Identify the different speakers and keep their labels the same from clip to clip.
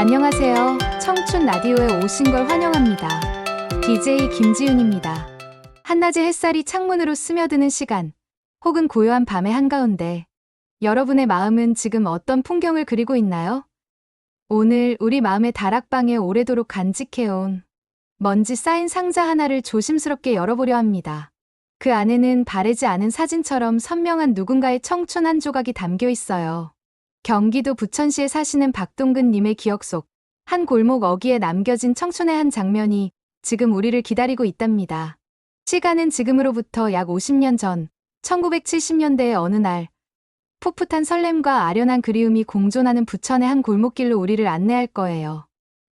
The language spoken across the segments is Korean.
Speaker 1: 안녕하세요. 청춘 라디오에 오신 걸 환영합니다. DJ 김지윤입니다. 한낮의 햇살이 창문으로 스며드는 시간, 혹은 고요한 밤의 한가운데, 여러분의 마음은 지금 어떤 풍경을 그리고 있나요? 오늘 우리 마음의 다락방에 오래도록 간직해온 먼지 쌓인 상자 하나를 조심스럽게 열어보려 합니다. 그 안에는 바래지 않은 사진처럼 선명한 누군가의 청춘 한 조각이 담겨 있어요. 경기도 부천시에 사시는 박동근님의 기억 속 한 골목 어귀에 남겨진 청춘의 한 장면이 지금 우리를 기다리고 있답니다. 시간은 지금으로부터 약 50년 전, 1970년대의 어느 날, 풋풋한 설렘과 아련한 그리움이 공존하는 부천의 한 골목길로 우리를 안내할 거예요.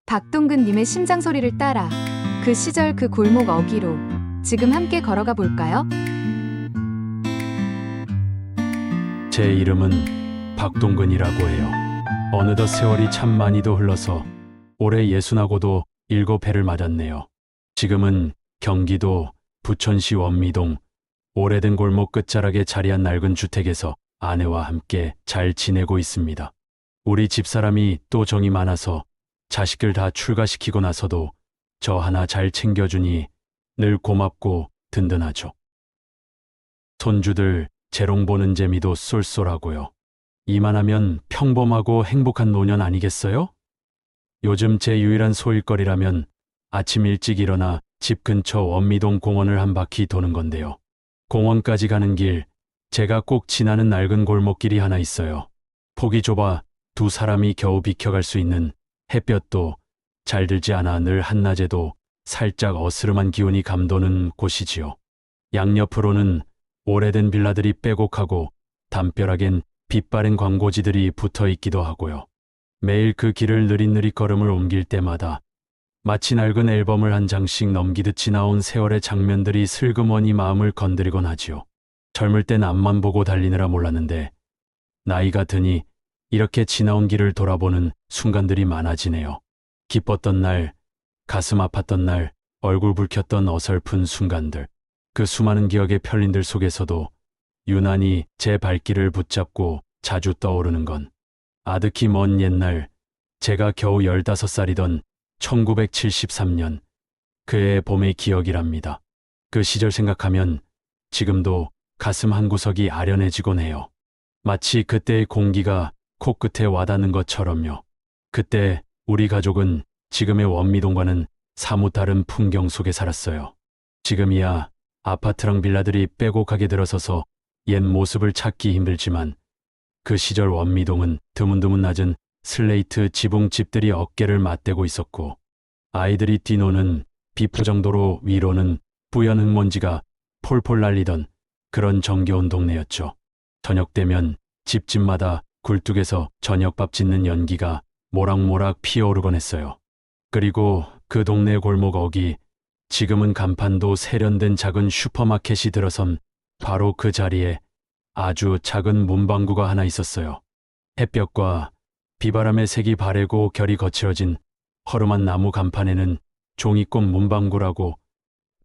Speaker 1: 박동근님의 심장 소리를 따라 그 시절 그 골목 어귀로 지금 함께 걸어가 볼까요?
Speaker 2: 제 이름은 박동근이라고 해요. 어느덧 세월이 참 많이도 흘러서 올해 60하고도 7해를 맞았네요. 지금은 경기도 부천시 원미동 오래된 골목 끝자락에 자리한 낡은 주택에서 아내와 함께 잘 지내고 있습니다. 우리 집사람이 또 정이 많아서 자식들 다 출가시키고 나서도 저 하나 잘 챙겨주니 늘 고맙고 든든하죠. 손주들 재롱 보는 재미도 쏠쏠하고요. 이만하면 평범하고 행복한 노년 아니겠어요? 요즘 제 유일한 소일거리라면 아침 일찍 일어나 집 근처 원미동 공원을 한 바퀴 도는 건데요. 공원까지 가는 길, 제가 꼭 지나는 낡은 골목길이 하나 있어요. 폭이 좁아 두 사람이 겨우 비켜갈 수 있는 햇볕도 잘 들지 않아 늘 한낮에도 살짝 어스름한 기운이 감도는 곳이지요. 양옆으로는 오래된 빌라들이 빼곡하고 담벼락엔 빛바랜 광고지들이 붙어 있기도 하고요. 매일 그 길을 느릿느릿 걸음을 옮길 때마다 마치 낡은 앨범을 한 장씩 넘기듯 지나온 세월의 장면들이 슬그머니 마음을 건드리곤 하지요. 젊을 땐 앞만 보고 달리느라 몰랐는데 나이가 드니 이렇게 지나온 길을 돌아보는 순간들이 많아지네요. 기뻤던 날, 가슴 아팠던 날, 얼굴 붉혔던 어설픈 순간들. 그 수많은 기억의 편린들 속에서도 유난히 제 발길을 붙잡고 자주 떠오르는 건 아득히 먼 옛날 제가 겨우 15살이던 1973년 그해 봄의 기억이랍니다. 그 시절 생각하면 지금도 가슴 한구석이 아련해지곤 해요. 마치 그때의 공기가 코끝에 와닿는 것처럼요. 그때 우리 가족은 지금의 원미동과는 사뭇 다른 풍경 속에 살았어요. 지금이야 아파트랑 빌라들이 빼곡하게 들어서서 옛 모습을 찾기 힘들지만 그 시절 원미동은 드문드문 낮은 슬레이트 지붕집들이 어깨를 맞대고 있었고 아이들이 뛰노는 비포정도로 위로는 뿌연 흙먼지가 폴폴 날리던 그런 정겨운 동네였죠. 저녁 되면 집집마다 굴뚝에서 저녁밥 짓는 연기가 모락모락 피어오르곤 했어요. 그리고 그 동네 골목 어귀, 지금은 간판도 세련된 작은 슈퍼마켓이 들어선 바로 그 자리에 아주 작은 문방구가 하나 있었어요. 햇볕과 비바람의 색이 바래고 결이 거칠어진 허름한 나무 간판에는 종이꽃 문방구라고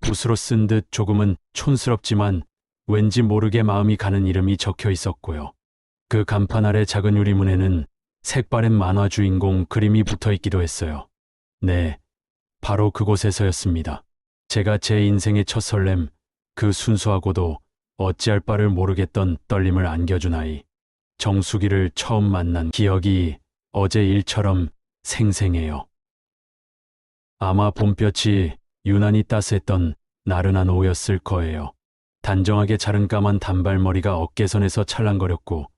Speaker 2: 붓으로 쓴 듯 조금은 촌스럽지만 왠지 모르게 마음이 가는 이름이 적혀 있었고요. 그 간판 아래 작은 유리문에는 색바랜 만화 주인공 그림이 붙어 있기도 했어요. 네, 바로 그곳에서였습니다. 제가 제 인생의 첫 설렘, 그 순수하고도 어찌할 바를 모르겠던 떨림을 안겨준 아이, 정수기를 처음 만난 기억이 어제 일처럼 생생해요. 아마 봄볕이 유난히 따스했던 나른한 오후였을 거예요. 단정하게 자른 까만 단발머리가 어깨선에서 찰랑거렸고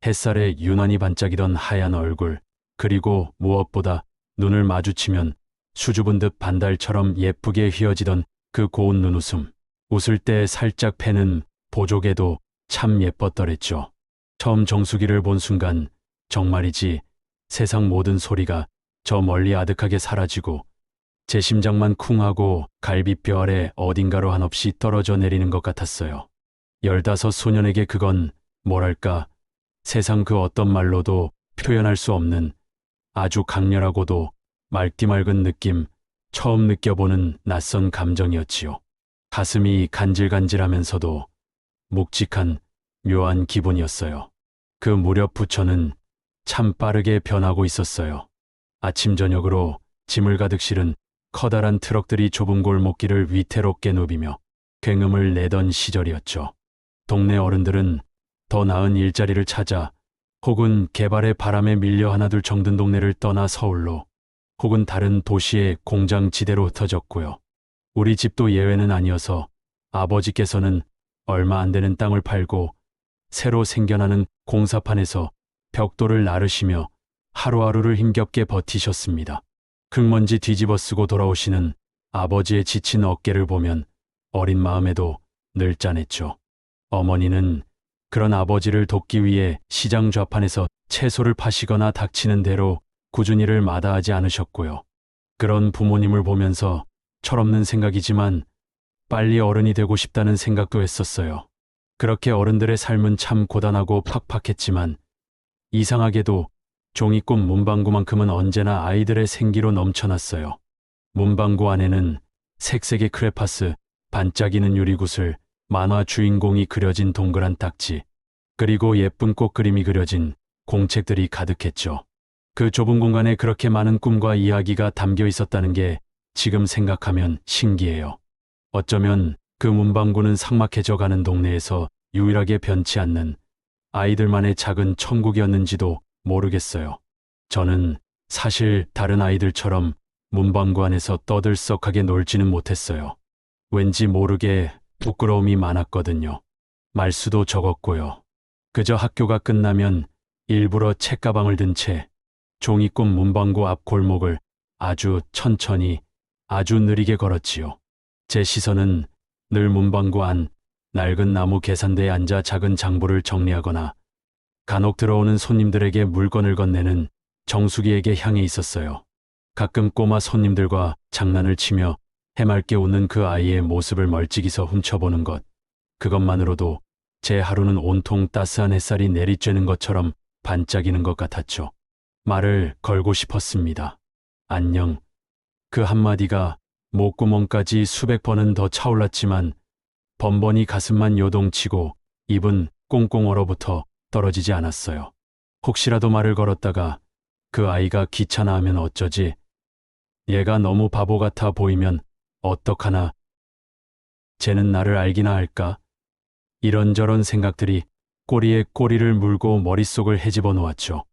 Speaker 2: 햇살에 유난히 반짝이던 하얀 얼굴, 그리고 무엇보다 눈을 마주치면 수줍은 듯 반달처럼 예쁘게 휘어지던 그 고운 눈웃음. 웃을 때 살짝 패는 보조개도 참 예뻤더랬죠. 처음 정수기를 본 순간 정말이지 세상 모든 소리가 저 멀리 아득하게 사라지고 제 심장만 쿵하고 갈비뼈 아래 어딘가로 한없이 떨어져 내리는 것 같았어요. 15 소년에게 그건 뭐랄까 세상 그 어떤 말로도 표현할 수 없는 아주 강렬하고도 맑디 맑은 느낌, 처음 느껴보는 낯선 감정이었지요. 가슴이 간질간질하면서도 묵직한 묘한 기분이었어요. 그 무렵 부천은 참 빠르게 변하고 있었어요. 아침 저녁으로 짐을 가득 실은 커다란 트럭들이 좁은 골목길을 위태롭게 누비며 굉음을 내던 시절이었죠. 동네 어른들은 더 나은 일자리를 찾아 혹은 개발의 바람에 밀려 하나둘 정든 동네를 떠나 서울로 혹은 다른 도시의 공장 지대로 흩어졌고요. 우리 집도 예외는 아니어서 아버지께서는 얼마 안 되는 땅을 팔고 새로 생겨나는 공사판에서 벽돌을 나르시며 하루하루를 힘겹게 버티셨습니다. 흙먼지 뒤집어 쓰고 돌아오시는 아버지의 지친 어깨를 보면 어린 마음에도 늘 짠했죠. 어머니는 그런 아버지를 돕기 위해 시장 좌판에서 채소를 파시거나 닥치는 대로 꾸준히 일을 마다하지 않으셨고요. 그런 부모님을 보면서 철없는 생각이지만 빨리 어른이 되고 싶다는 생각도 했었어요. 그렇게 어른들의 삶은 참 고단하고 팍팍했지만 이상하게도 종이꽃 문방구만큼은 언제나 아이들의 생기로 넘쳐났어요. 문방구 안에는 색색의 크레파스, 반짝이는 유리구슬, 만화 주인공이 그려진 동그란 딱지, 그리고 예쁜 꽃 그림이 그려진 공책들이 가득했죠. 그 좁은 공간에 그렇게 많은 꿈과 이야기가 담겨 있었다는 게 지금 생각하면 신기해요. 어쩌면 그 문방구는 삭막해져 가는 동네에서 유일하게 변치 않는 아이들만의 작은 천국이었는지도 모르겠어요. 저는 사실 다른 아이들처럼 문방구 안에서 떠들썩하게 놀지는 못했어요. 왠지 모르게 부끄러움이 많았거든요. 말수도 적었고요. 그저 학교가 끝나면 일부러 책가방을 든 채 종이꽃 문방구 앞 골목을 아주 천천히, 아주 느리게 걸었지요. 제 시선은 늘 문방구 안 낡은 나무 계산대에 앉아 작은 장부를 정리하거나 간혹 들어오는 손님들에게 물건을 건네는 정수기에게 향해 있었어요. 가끔 꼬마 손님들과 장난을 치며 해맑게 웃는 그 아이의 모습을 멀찍이서 훔쳐보는 것, 그것만으로도 제 하루는 온통 따스한 햇살이 내리쬐는 것처럼 반짝이는 것 같았죠. 말을 걸고 싶었습니다. 안녕. 그 한마디가 목구멍까지 수백 번은 더 차올랐지만 번번이 가슴만 요동치고 입은 꽁꽁 얼어붙어 떨어지지 않았어요. 혹시라도 말을 걸었다가 그 아이가 귀찮아하면 어쩌지? 얘가 너무 바보 같아 보이면 어떡하나? 쟤는 나를 알기나 할까? 이런저런 생각들이 꼬리에 꼬리를 물고 머릿속을 헤집어 놓았죠.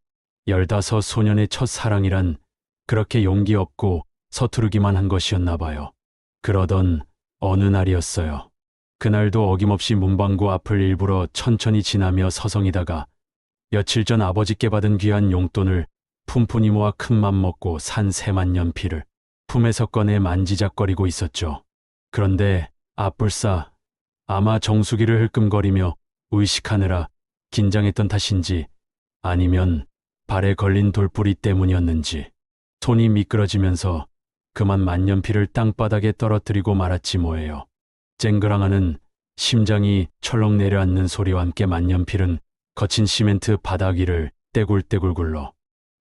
Speaker 2: 15 소년의 첫 사랑이란 그렇게 용기 없고 서투르기만 한 것이었나 봐요. 그러던 어느 날이었어요. 그날도 어김없이 문방구 앞을 일부러 천천히 지나며 서성이다가 며칠 전 아버지께 받은 귀한 용돈을 푼푼히 모아 큰맘 먹고 산 새만년필을 품에서 꺼내 만지작거리고 있었죠. 그런데 아뿔싸, 아마 정수기를 흘끔거리며 의식하느라 긴장했던 탓인지 아니면 발에 걸린 돌뿌리 때문이었는지 손이 미끄러지면서 그만 만년필을 땅바닥에 떨어뜨리고 말았지 뭐예요. 쨍그랑하는 심장이 철렁 내려앉는 소리와 함께 만년필은 거친 시멘트 바닥 위를 떼굴떼굴 굴러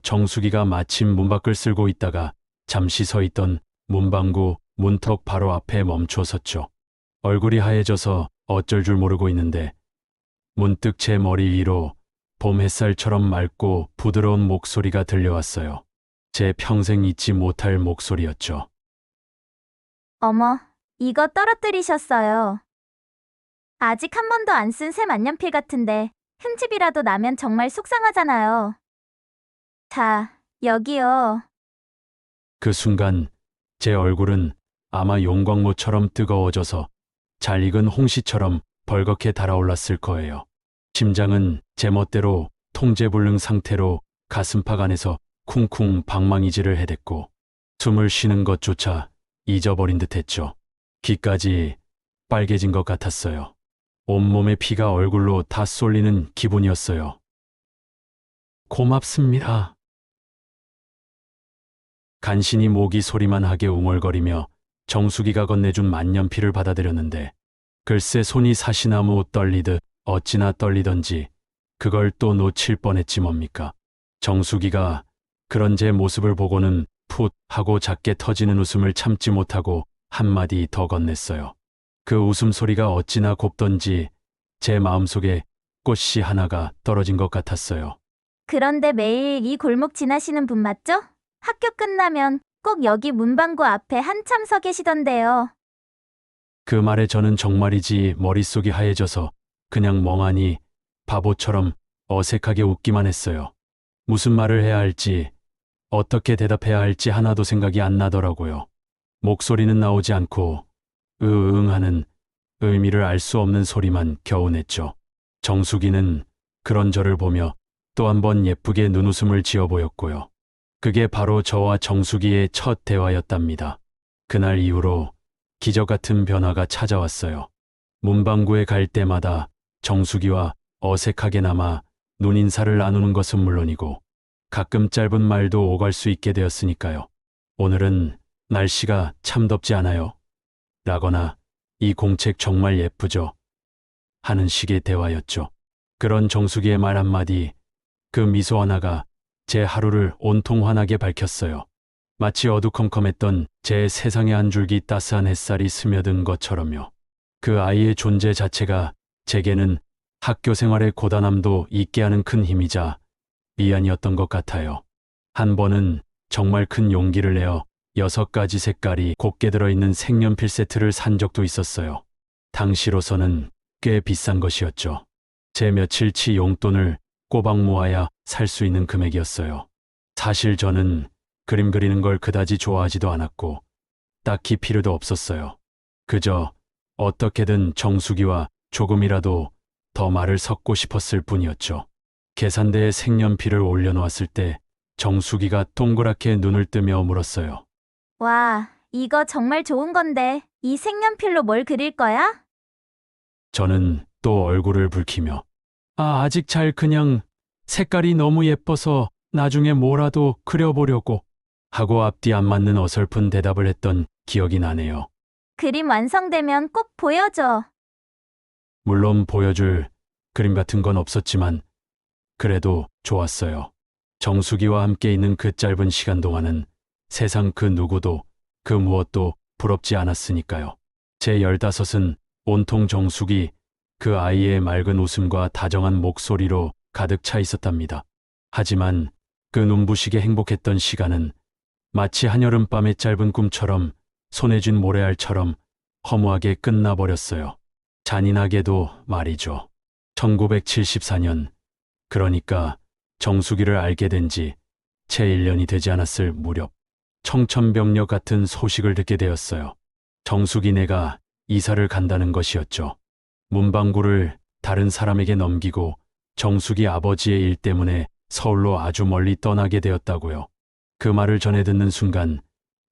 Speaker 2: 정수기가 마침 문 밖을 쓸고 있다가 잠시 서 있던 문방구 문턱 바로 앞에 멈춰 섰죠. 얼굴이 하얘져서 어쩔 줄 모르고 있는데 문득 제 머리 위로 봄 햇살처럼 맑고 부드러운 목소리가 들려왔어요. 제 평생 잊지 못할 목소리였죠.
Speaker 3: 어머, 이거 떨어뜨리셨어요. 아직 한 번도 안 쓴 새 만년필 같은데 흠집이라도 나면 정말 속상하잖아요. 자, 여기요.
Speaker 2: 그 순간 제 얼굴은 아마 용광로처럼 뜨거워져서 잘 익은 홍시처럼 벌겋게 달아올랐을 거예요. 심장은 제멋대로 통제불능 상태로 가슴팍 안에서 쿵쿵 방망이질을 해댔고 숨을 쉬는 것조차 잊어버린 듯했죠. 귀까지 빨개진 것 같았어요. 온몸의 피가 얼굴로 다 쏠리는 기분이었어요. 고맙습니다. 간신히 모기 소리만 하게 웅얼거리며 정수기가 건네준 만년필을 받아들였는데 글쎄 손이 사시나무 떨리듯 어찌나 떨리던지 그걸 또 놓칠 뻔했지 뭡니까. 정수기가 그런 제 모습을 보고는 풋 하고 작게 터지는 웃음을 참지 못하고 한마디 더 건넸어요. 그 웃음소리가 어찌나 곱던지 제 마음속에 꽃씨 하나가 떨어진 것 같았어요.
Speaker 3: 그런데 매일 이 골목 지나시는 분 맞죠? 학교 끝나면 꼭 여기 문방구 앞에 한참 서 계시던데요.
Speaker 2: 그 말에 저는 정말이지 머릿속이 하얘져서 그냥 멍하니 바보처럼 어색하게 웃기만 했어요. 무슨 말을 해야 할지, 어떻게 대답해야 할지 하나도 생각이 안 나더라고요. 목소리는 나오지 않고 으응 하는 의미를 알 수 없는 소리만 겨우 냈죠. 정수기는 그런 저를 보며 또 한 번 예쁘게 눈웃음을 지어 보였고요. 그게 바로 저와 정수기의 첫 대화였답니다. 그날 이후로 기적 같은 변화가 찾아왔어요. 문방구에 갈 때마다 정수기와 어색하게나마 눈인사를 나누는 것은 물론이고 가끔 짧은 말도 오갈 수 있게 되었으니까요. 오늘은 날씨가 참 덥지 않아요? 라거나 이 공책 정말 예쁘죠? 하는 식의 대화였죠. 그런 정수기의 말 한마디, 그 미소 하나가 제 하루를 온통 환하게 밝혔어요. 마치 어두컴컴했던 제 세상에 한 줄기 따스한 햇살이 스며든 것처럼요. 그 아이의 존재 자체가 제게는 학교 생활의 고단함도 잊게 하는 큰 힘이자 위안이었던 것 같아요. 한 번은 정말 큰 용기를 내어 6가지 색깔이 곱게 들어있는 색연필 세트를 산 적도 있었어요. 당시로서는 꽤 비싼 것이었죠. 제 며칠치 용돈을 꼬박 모아야 살 수 있는 금액이었어요. 사실 저는 그림 그리는 걸 그다지 좋아하지도 않았고 딱히 필요도 없었어요. 그저 어떻게든 정수기와 조금이라도 더 말을 섞고 싶었을 뿐이었죠. 계산대에 색연필을 올려놓았을 때 정수기가 동그랗게 눈을 뜨며 물었어요.
Speaker 3: 와, 이거 정말 좋은 건데 이 색연필로 뭘 그릴 거야?
Speaker 2: 저는 또 얼굴을 붉히며 아직 잘 그냥 색깔이 너무 예뻐서 나중에 뭐라도 그려보려고 하고 앞뒤 안 맞는 어설픈 대답을 했던 기억이 나네요.
Speaker 3: 그림 완성되면 꼭 보여줘.
Speaker 2: 물론 보여줄 그림 같은 건 없었지만 그래도 좋았어요. 정수기와 함께 있는 그 짧은 시간 동안은 세상 그 누구도 그 무엇도 부럽지 않았으니까요. 제 15은 온통 정수기, 그 아이의 맑은 웃음과 다정한 목소리로 가득 차 있었답니다. 하지만 그 눈부시게 행복했던 시간은 마치 한여름밤의 짧은 꿈처럼 손에 쥔 모래알처럼 허무하게 끝나버렸어요. 잔인하게도 말이죠. 1974년, 그러니까 정수기를 알게 된 지 채 1년이 되지 않았을 무렵 청천벽력 같은 소식을 듣게 되었어요. 정수기네가 이사를 간다는 것이었죠. 문방구를 다른 사람에게 넘기고 정수기 아버지의 일 때문에 서울로 아주 멀리 떠나게 되었다고요. 그 말을 전해 듣는 순간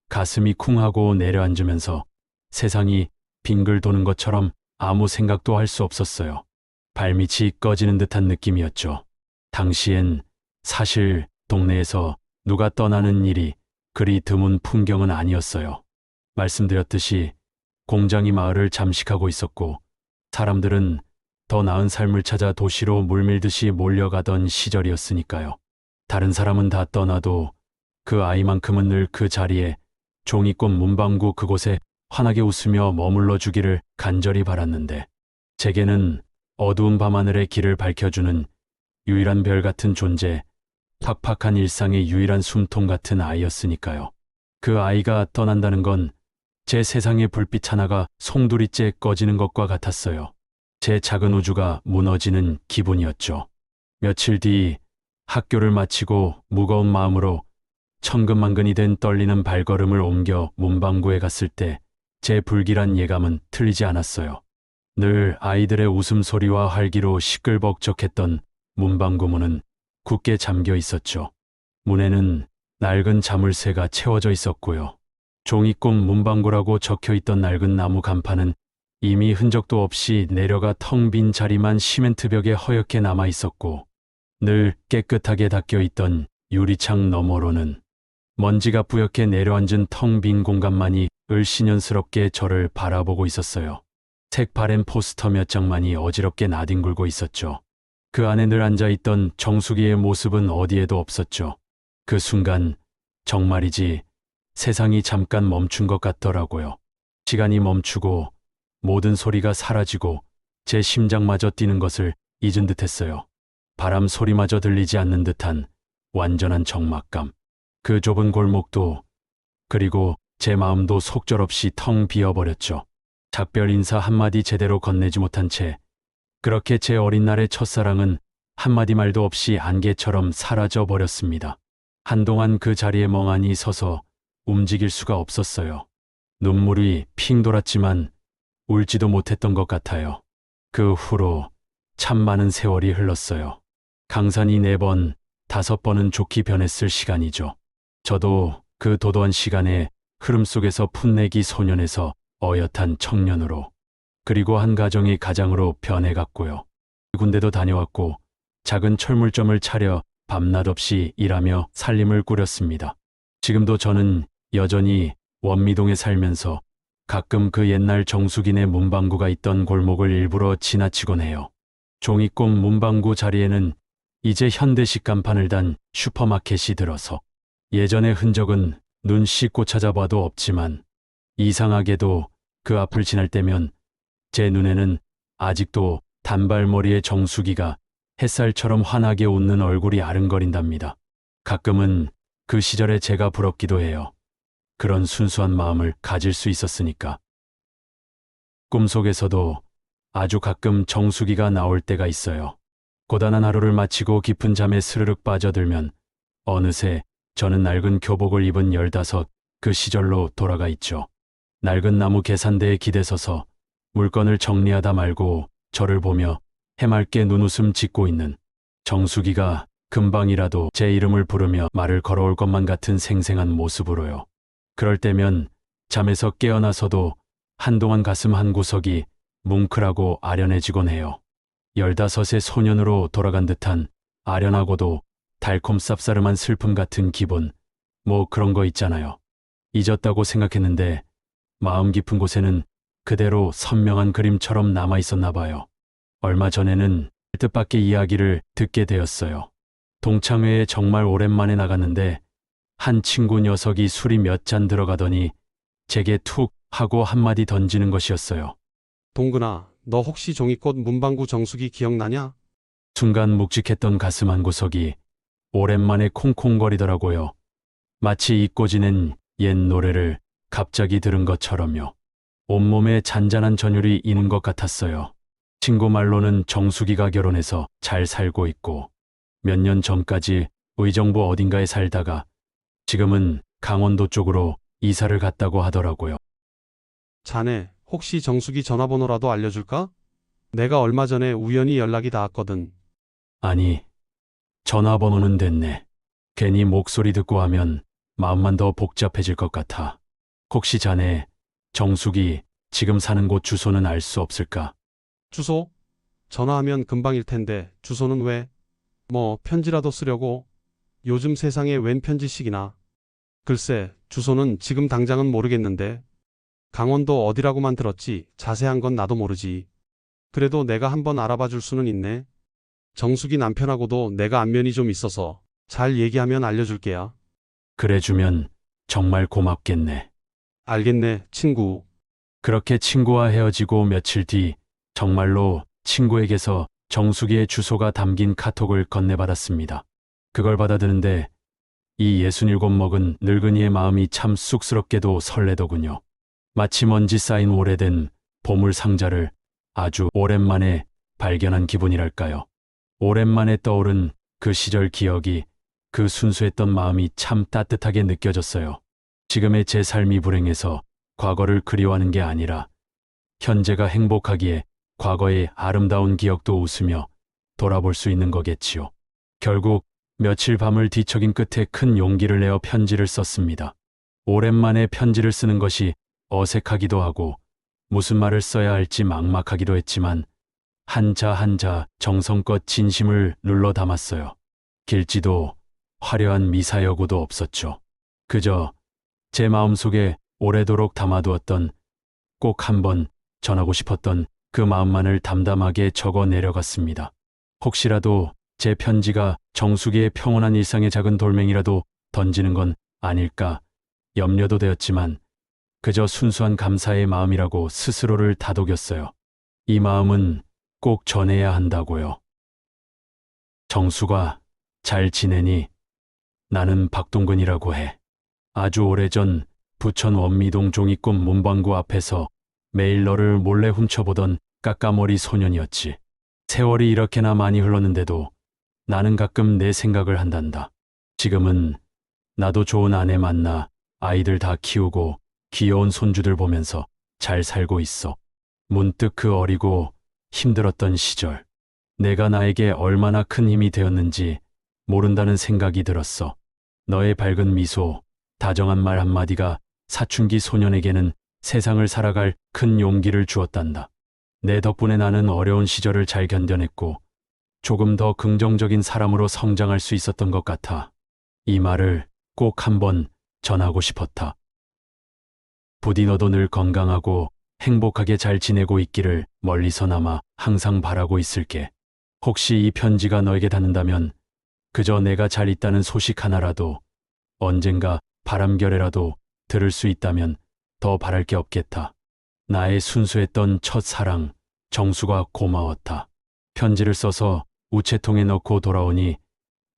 Speaker 2: 가슴이 쿵하고 내려앉으면서 세상이 빙글 도는 것처럼 아무 생각도 할 수 없었어요. 발밑이 꺼지는 듯한 느낌이었죠. 당시엔 사실 동네에서 누가 떠나는 일이 그리 드문 풍경은 아니었어요. 말씀드렸듯이 공장이 마을을 잠식하고 있었고 사람들은 더 나은 삶을 찾아 도시로 물밀듯이 몰려가던 시절이었으니까요. 다른 사람은 다 떠나도 그 아이만큼은 늘 그 자리에 종이꽃 문방구 그곳에 환하게 웃으며 머물러 주기를 간절히 바랐는데 제게는 어두운 밤하늘의 길을 밝혀주는 유일한 별 같은 존재, 팍팍한 일상의 유일한 숨통 같은 아이였으니까요. 그 아이가 떠난다는 건 제 세상의 불빛 하나가 송두리째 꺼지는 것과 같았어요. 제 작은 우주가 무너지는 기분이었죠. 며칠 뒤 학교를 마치고 무거운 마음으로 천근만근이 된 떨리는 발걸음을 옮겨 문방구에 갔을 때 제 불길한 예감은 틀리지 않았어요. 늘 아이들의 웃음소리와 활기로 시끌벅적했던 문방구 문은 굳게 잠겨 있었죠. 문에는 낡은 자물쇠가 채워져 있었고요. 종이꽃 문방구라고 적혀있던 낡은 나무 간판은 이미 흔적도 없이 내려가 텅 빈 자리만 시멘트 벽에 허옇게 남아 있었고 늘 깨끗하게 닦여 있던 유리창 너머로는 먼지가 뿌옇게 내려앉은 텅 빈 공간만이 을씨년스럽게 저를 바라보고 있었어요. 색바랜 포스터 몇 장만이 어지럽게 나뒹굴고 있었죠. 그 안에 늘 앉아있던 정수기의 모습은 어디에도 없었죠. 그 순간 정말이지 세상이 잠깐 멈춘 것 같더라고요. 시간이 멈추고 모든 소리가 사라지고 제 심장마저 뛰는 것을 잊은 듯했어요. 바람 소리마저 들리지 않는 듯한 완전한 적막감. 그 좁은 골목도 그리고 제 마음도 속절없이 텅 비어버렸죠. 작별 인사 한마디 제대로 건네지 못한 채 그렇게 제 어린 날의 첫사랑은 한마디 말도 없이 안개처럼 사라져 버렸습니다. 한동안 그 자리에 멍하니 서서 움직일 수가 없었어요. 눈물이 핑 돌았지만 울지도 못했던 것 같아요. 그 후로 참 많은 세월이 흘렀어요. 강산이 4번, 5번은 좋게 변했을 시간이죠. 저도 그 도도한 시간에 흐름 속에서 풋내기 소년에서 어엿한 청년으로, 그리고 한 가정의 가장으로 변해갔고요. 군대도 다녀왔고 작은 철물점을 차려 밤낮 없이 일하며 살림을 꾸렸습니다. 지금도 저는 여전히 원미동에 살면서 가끔 그 옛날 정숙이네 문방구가 있던 골목을 일부러 지나치곤 해요. 종이꽃 문방구 자리에는 이제 현대식 간판을 단 슈퍼마켓이 들어서 예전의 흔적은 눈 씻고 찾아봐도 없지만 이상하게도 그 앞을 지날 때면 제 눈에는 아직도 단발머리의 정숙이가 햇살처럼 환하게 웃는 얼굴이 아른거린답니다. 가끔은 그 시절에 제가 부럽기도 해요. 그런 순수한 마음을 가질 수 있었으니까. 꿈속에서도 아주 가끔 정숙이가 나올 때가 있어요. 고단한 하루를 마치고 깊은 잠에 스르륵 빠져들면 어느새 저는 낡은 교복을 입은 15, 그 시절로 돌아가 있죠. 낡은 나무 계산대에 기대서서 물건을 정리하다 말고 저를 보며 해맑게 눈웃음 짓고 있는 정숙이가 금방이라도 제 이름을 부르며 말을 걸어올 것만 같은 생생한 모습으로요. 그럴 때면 잠에서 깨어나서도 한동안 가슴 한 구석이 뭉클하고 아련해지곤 해요. 15의 소년으로 돌아간 듯한 아련하고도 달콤 쌉싸름한 슬픔 같은 기분, 뭐 그런 거 있잖아요. 잊었다고 생각했는데 마음 깊은 곳에는 그대로 선명한 그림처럼 남아 있었나 봐요. 얼마 전에는 뜻밖의 이야기를 듣게 되었어요. 동창회에 정말 오랜만에 나갔는데 한 친구 녀석이 술이 몇 잔 들어가더니 제게 툭 하고 한마디 던지는 것이었어요.
Speaker 4: 동근아, 너 혹시 종이꽃 문방구 정숙이 기억나냐?
Speaker 2: 순간 묵직했던 가슴 한 구석이 오랜만에 콩콩거리더라고요. 마치 잊고 지낸 옛 노래를 갑자기 들은 것처럼요. 온몸에 잔잔한 전율이 이는 것 같았어요. 친구 말로는 정숙이가 결혼해서 잘 살고 있고 몇 년 전까지 의정부 어딘가에 살다가 지금은 강원도 쪽으로 이사를 갔다고 하더라고요.
Speaker 4: 자네, 혹시 정숙이 전화번호라도 알려줄까? 내가 얼마 전에 우연히 연락이 닿았거든.
Speaker 2: 아니, 전화번호는 됐네. 괜히 목소리 듣고 하면 마음만 더 복잡해질 것 같아. 혹시 자네, 정숙이 지금 사는 곳 주소는 알 수 없을까?
Speaker 4: 주소? 전화하면 금방일 텐데 주소는 왜? 뭐 편지라도 쓰려고? 요즘 세상에 웬 편지식이나. 글쎄, 주소는 지금 당장은 모르겠는데. 강원도 어디라고만 들었지 자세한 건 나도 모르지. 그래도 내가 한번 알아봐 줄 수는 있네. 정숙이 남편하고도 내가 안면이 좀 있어서 잘 얘기하면 알려줄게야.
Speaker 2: 그래 주면 정말 고맙겠네.
Speaker 4: 알겠네, 친구.
Speaker 2: 그렇게 친구와 헤어지고 며칠 뒤 정말로 친구에게서 정숙이의 주소가 담긴 카톡을 건네받았습니다. 그걸 받아드는데 이 67 먹은 늙은이의 마음이 참 쑥스럽게도 설레더군요. 마치 먼지 쌓인 오래된 보물 상자를 아주 오랜만에 발견한 기분이랄까요. 오랜만에 떠오른 그 시절 기억이, 그 순수했던 마음이 참 따뜻하게 느껴졌어요. 지금의 제 삶이 불행해서 과거를 그리워하는 게 아니라 현재가 행복하기에 과거의 아름다운 기억도 웃으며 돌아볼 수 있는 거겠지요. 결국 며칠 밤을 뒤척인 끝에 큰 용기를 내어 편지를 썼습니다. 오랜만에 편지를 쓰는 것이 어색하기도 하고 무슨 말을 써야 할지 막막하기도 했지만 한자 한자 정성껏 진심을 눌러 담았어요. 길지도 화려한 미사여구도 없었죠. 그저 제 마음속에 오래도록 담아두었던, 꼭 한번 전하고 싶었던 그 마음만을 담담하게 적어 내려갔습니다. 혹시라도 제 편지가 정숙이의 평온한 일상의 작은 돌멩이라도 던지는 건 아닐까 염려도 되었지만 그저 순수한 감사의 마음이라고 스스로를 다독였어요. 이 마음은 꼭 전해야 한다고요. 정숙아, 잘 지내니? 나는 박동근이라고 해. 아주 오래전 부천 원미동 종이꽃 문방구 앞에서 매일 너를 몰래 훔쳐보던 까까머리 소년이었지. 세월이 이렇게나 많이 흘렀는데도 나는 가끔 내 생각을 한단다. 지금은 나도 좋은 아내 만나 아이들 다 키우고 귀여운 손주들 보면서 잘 살고 있어. 문득 그 어리고 힘들었던 시절, 내가 나에게 얼마나 큰 힘이 되었는지 모른다는 생각이 들었어. 너의 밝은 미소, 다정한 말 한마디가 사춘기 소년에게는 세상을 살아갈 큰 용기를 주었단다. 내 덕분에 나는 어려운 시절을 잘 견뎌냈고 조금 더 긍정적인 사람으로 성장할 수 있었던 것 같아. 이 말을 꼭 한번 전하고 싶었다. 부디 너도 늘 건강하고 행복하게 잘 지내고 있기를 멀리서나마 항상 바라고 있을게. 혹시 이 편지가 너에게 닿는다면 그저 내가 잘 있다는 소식 하나라도, 언젠가 바람결에라도 들을 수 있다면 더 바랄 게 없겠다. 나의 순수했던 첫사랑 정수가 고마웠다. 편지를 써서 우체통에 넣고 돌아오니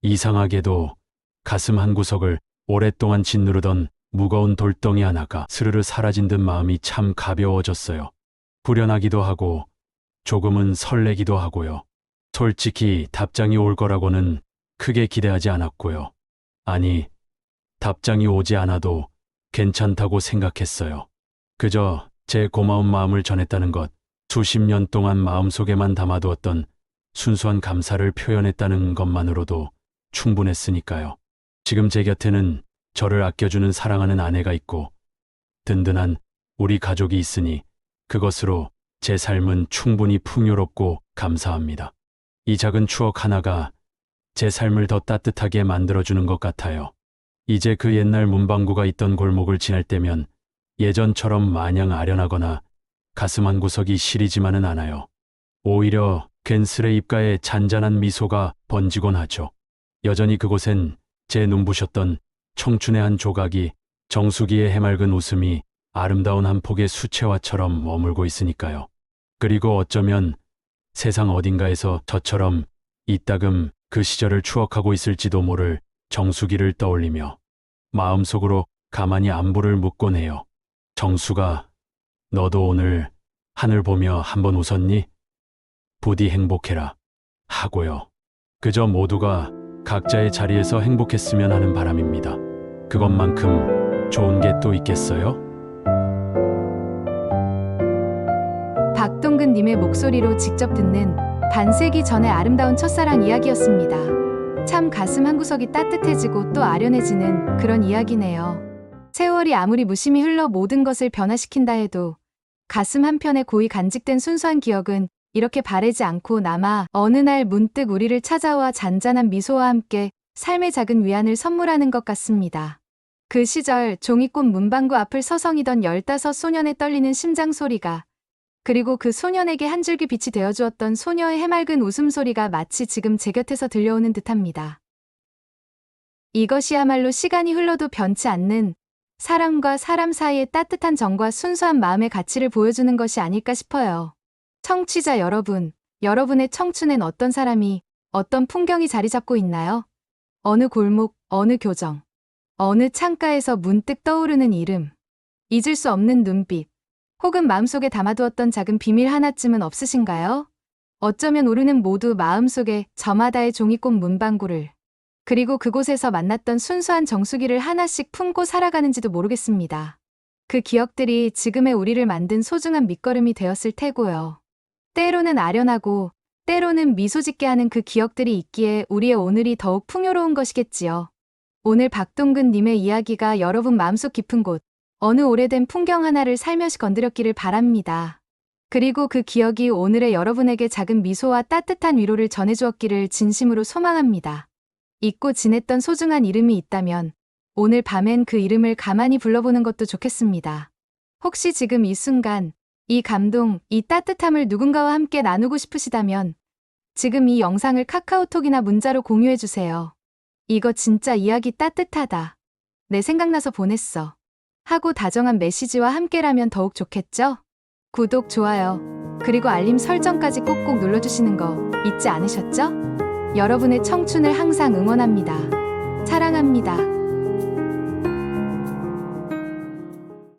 Speaker 2: 이상하게도 가슴 한구석을 오랫동안 짓누르던 무거운 돌덩이 하나가 스르르 사라진 듯 마음이 참 가벼워졌어요. 불현하기도 하고 조금은 설레기도 하고요. 솔직히 답장이 올 거라고는 크게 기대하지 않았고요. 아니, 답장이 오지 않아도 괜찮다고 생각했어요. 그저 제 고마운 마음을 전했다는 것, 수십 년 동안 마음속에만 담아두었던 순수한 감사를 표현했다는 것만으로도 충분했으니까요. 지금 제 곁에는 저를 아껴주는 사랑하는 아내가 있고 든든한 우리 가족이 있으니 그것으로 제 삶은 충분히 풍요롭고 감사합니다. 이 작은 추억 하나가 제 삶을 더 따뜻하게 만들어주는 것 같아요. 이제 그 옛날 문방구가 있던 골목을 지날 때면 예전처럼 마냥 아련하거나 가슴 한구석이 시리지만은 않아요. 오히려 괜스레 입가에 잔잔한 미소가 번지곤 하죠. 여전히 그곳엔 제 눈부셨던 청춘의 한 조각이, 정수기의 해맑은 웃음이 아름다운 한 폭의 수채화처럼 머물고 있으니까요. 그리고 어쩌면 세상 어딘가에서 저처럼 이따금 그 시절을 추억하고 있을지도 모를 정수기를 떠올리며 마음속으로 가만히 안부를 묻곤 해요. 정수가, 너도 오늘 하늘 보며 한번 웃었니? 부디 행복해라. 하고요. 그저 모두가 각자의 자리에서 행복했으면 하는 바람입니다. 그것만큼 좋은 게 또 있겠어요?
Speaker 1: 박동근님의 목소리로 직접 듣는 반세기 전의 아름다운 첫사랑 이야기였습니다. 참 가슴 한구석이 따뜻해지고 또 아련해지는 그런 이야기네요. 세월이 아무리 무심히 흘러 모든 것을 변화시킨다 해도 가슴 한편에 고이 간직된 순수한 기억은 이렇게 바래지 않고 남아 어느 날 문득 우리를 찾아와 잔잔한 미소와 함께 삶의 작은 위안을 선물하는 것 같습니다. 그 시절 종이꽃 문방구 앞을 서성이던 15 소년의 떨리는 심장 소리가, 그리고 그 소년에게 한 줄기 빛이 되어주었던 소녀의 해맑은 웃음소리가 마치 지금 제 곁에서 들려오는 듯합니다. 이것이야말로 시간이 흘러도 변치 않는 사람과 사람 사이의 따뜻한 정과 순수한 마음의 가치를 보여주는 것이 아닐까 싶어요. 청취자 여러분, 여러분의 청춘엔 어떤 사람이, 어떤 풍경이 자리 잡고 있나요? 어느 골목, 어느 교정, 어느 창가에서 문득 떠오르는 이름, 잊을 수 없는 눈빛, 혹은 마음속에 담아두었던 작은 비밀 하나쯤은 없으신가요? 어쩌면 우리는 모두 마음속에 저마다의 종이꽃 문방구를, 그리고 그곳에서 만났던 순수한 정수기를 하나씩 품고 살아가는지도 모르겠습니다. 그 기억들이 지금의 우리를 만든 소중한 밑거름이 되었을 테고요. 때로는 아련하고 때로는 미소 짓게 하는 그 기억들이 있기에 우리의 오늘이 더욱 풍요로운 것이겠지요. 오늘 박동근님의 이야기가 여러분 마음속 깊은 곳, 어느 오래된 풍경 하나를 살며시 건드렸기를 바랍니다. 그리고 그 기억이 오늘의 여러분에게 작은 미소와 따뜻한 위로를 전해주었기를 진심으로 소망합니다. 잊고 지냈던 소중한 이름이 있다면 오늘 밤엔 그 이름을 가만히 불러보는 것도 좋겠습니다. 혹시 지금 이 순간, 이 감동, 이 따뜻함을 누군가와 함께 나누고 싶으시다면 지금 이 영상을 카카오톡이나 문자로 공유해주세요. 이거 진짜 이야기 따뜻하다. 내 생각나서 보냈어. 하고 다정한 메시지와 함께라면 더욱 좋겠죠? 구독, 좋아요, 그리고 알림 설정까지 꼭꼭 눌러주시는 거 잊지 않으셨죠? 여러분의 청춘을 항상 응원합니다. 사랑 사랑합니다.